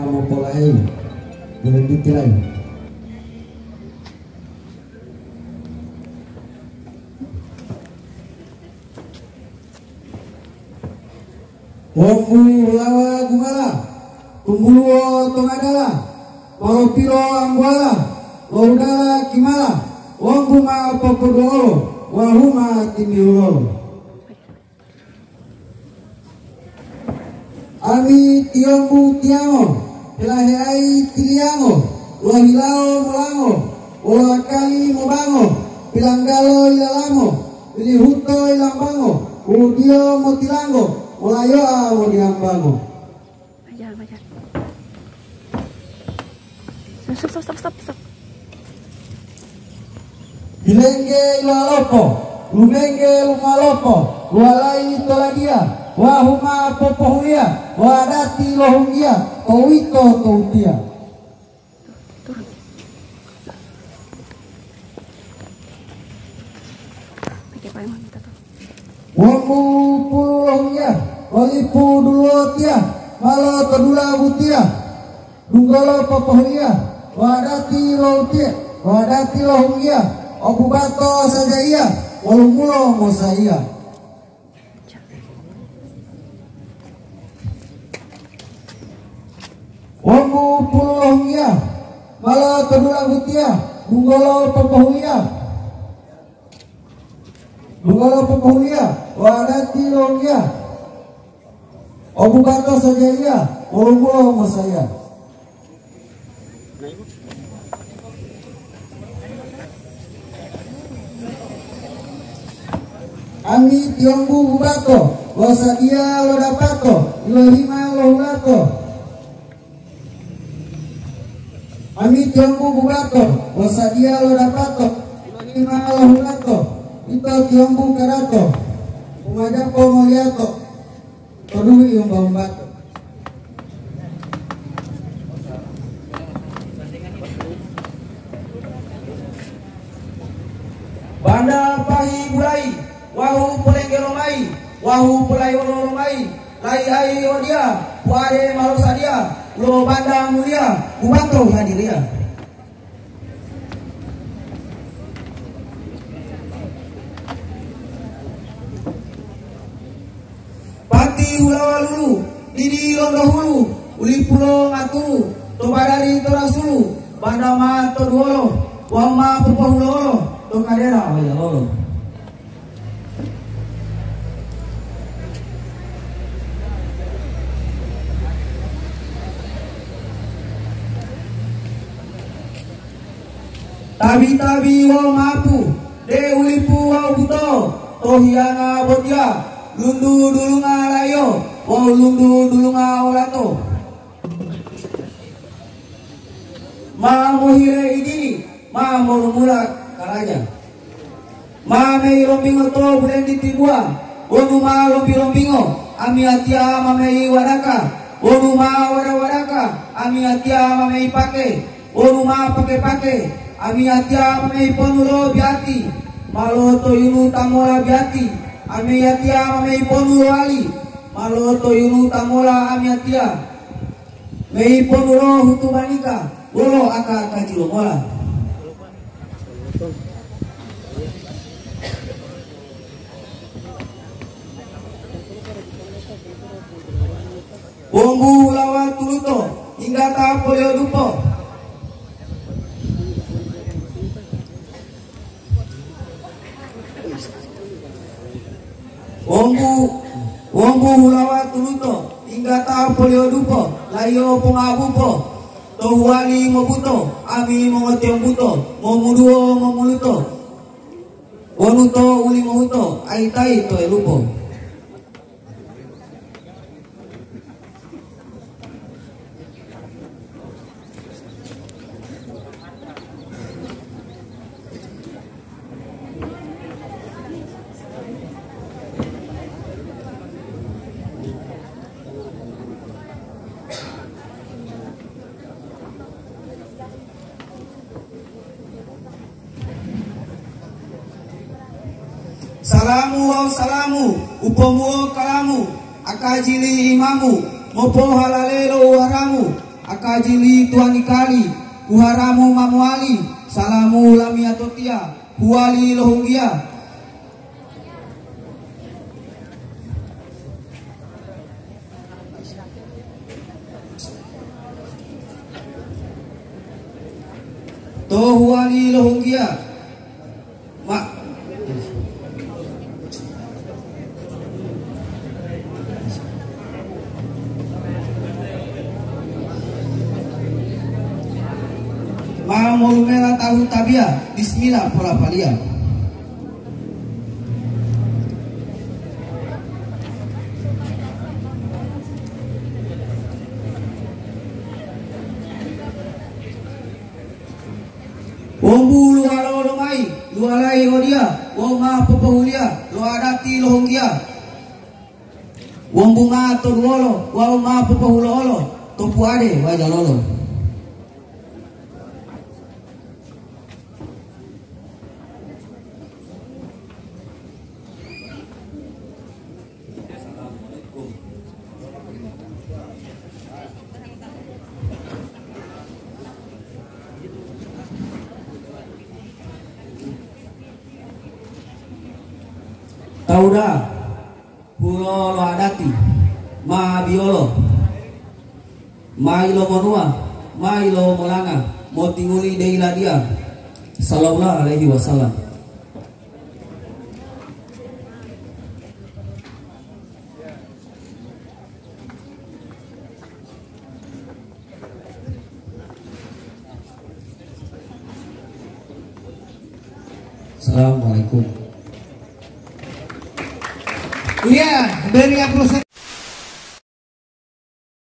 Mempelai dengan ditirai. Wambu lawa gumala, tumbuluo tongadala, poropiro angguala, lordala kimala, wambuma popodolo, wahuma timiulolo. Ami tiombu tiamo, pilahai tiliamo, ulahilao molango, ulakali mobango, pilanggalo ilalamo, pilihuto ilambango, udio motilango, ulayoa modiambango. Majar. Stop. Bilenge ilalopo, lumenge lumalopo, lualai toladia, wahuma popohuia, wadati lohungia, towito toutia. Turun. Pakai payung kita tuh. Wamu pulu lohungia, walipu dulotia, malo todula butia, dunggolo popohuia, wadati lohungia, wadati lohungia, obubato sajaia, walumulo mosaia. Wambu pululohia, malo todula butia, dunggolo popohuia, wadati lohungia, obubato sajaia, walumulo mosaia. Ami tiombu bubato, lo sadia lo dapato, ilohima lo hulato. Ami tiombu bubato, lo sadia lo dapato, ilohima lo hulato. Ito tiombu karato, umajapo moliato, todui umbato. Banda pahi bulai, wahu pelenggelomai, wahu pelai oloromai, lai ai odia, puare malosadia, lo banda mulia, ubato hadiria. Pati hulawa lulu, didi londo hulu, uli pulo ngatulu, tobadari torasulu, banda ma toduolo, wama pupahulolo, tokadera ya lolo. Tabi wa mapu, de ulipu wa buto, tohiana bodia, lundu dulunga layo, wa lundu dulunga olato. Ma mohire idini, ma molumula karaja. Ma mei rombingo to bulen ditibua, onu ma rombingo, ami atia mamei wadaka, onu ma wadaka, ami atia mamei pake, onu ma pake. Ami atia mamei ponulo biati, maloto yunu tamola biati, ami atia mamei ponulo ali, maloto yunu tamola ami atia, mei ponulo hutumanika, wolo aka kajilo mola. Wombu lawa tuluto, hingga ta polio dupo. Wombu hulawa tuluto, hingga ta polio dupo, layo pungabupo, tohuali mobuto, ami mongotiong buto, momuduo momuluto, wonuto uli mohuto, aitai to elupo. salamu wa salamu upomu kalamu akajili imamu mopo halalelo uharamu akajili tuani kali uharamu mamuali salamu lamiatotia huali lohungia tohuali lohungia Ma'amulumela tahu tabia bismillah pola palia Wombu lualo lomai lualai odia woma popohulia loadati lohongia Wombu ma toduolo woma popohulo topuade wajalolo Tauda hulo lo adati ma biolo ma ilo monua ma ilo molanga motinguli deila dia sallallahu alaihi wasallam. Assalamualaikum. Iya, dari yang proses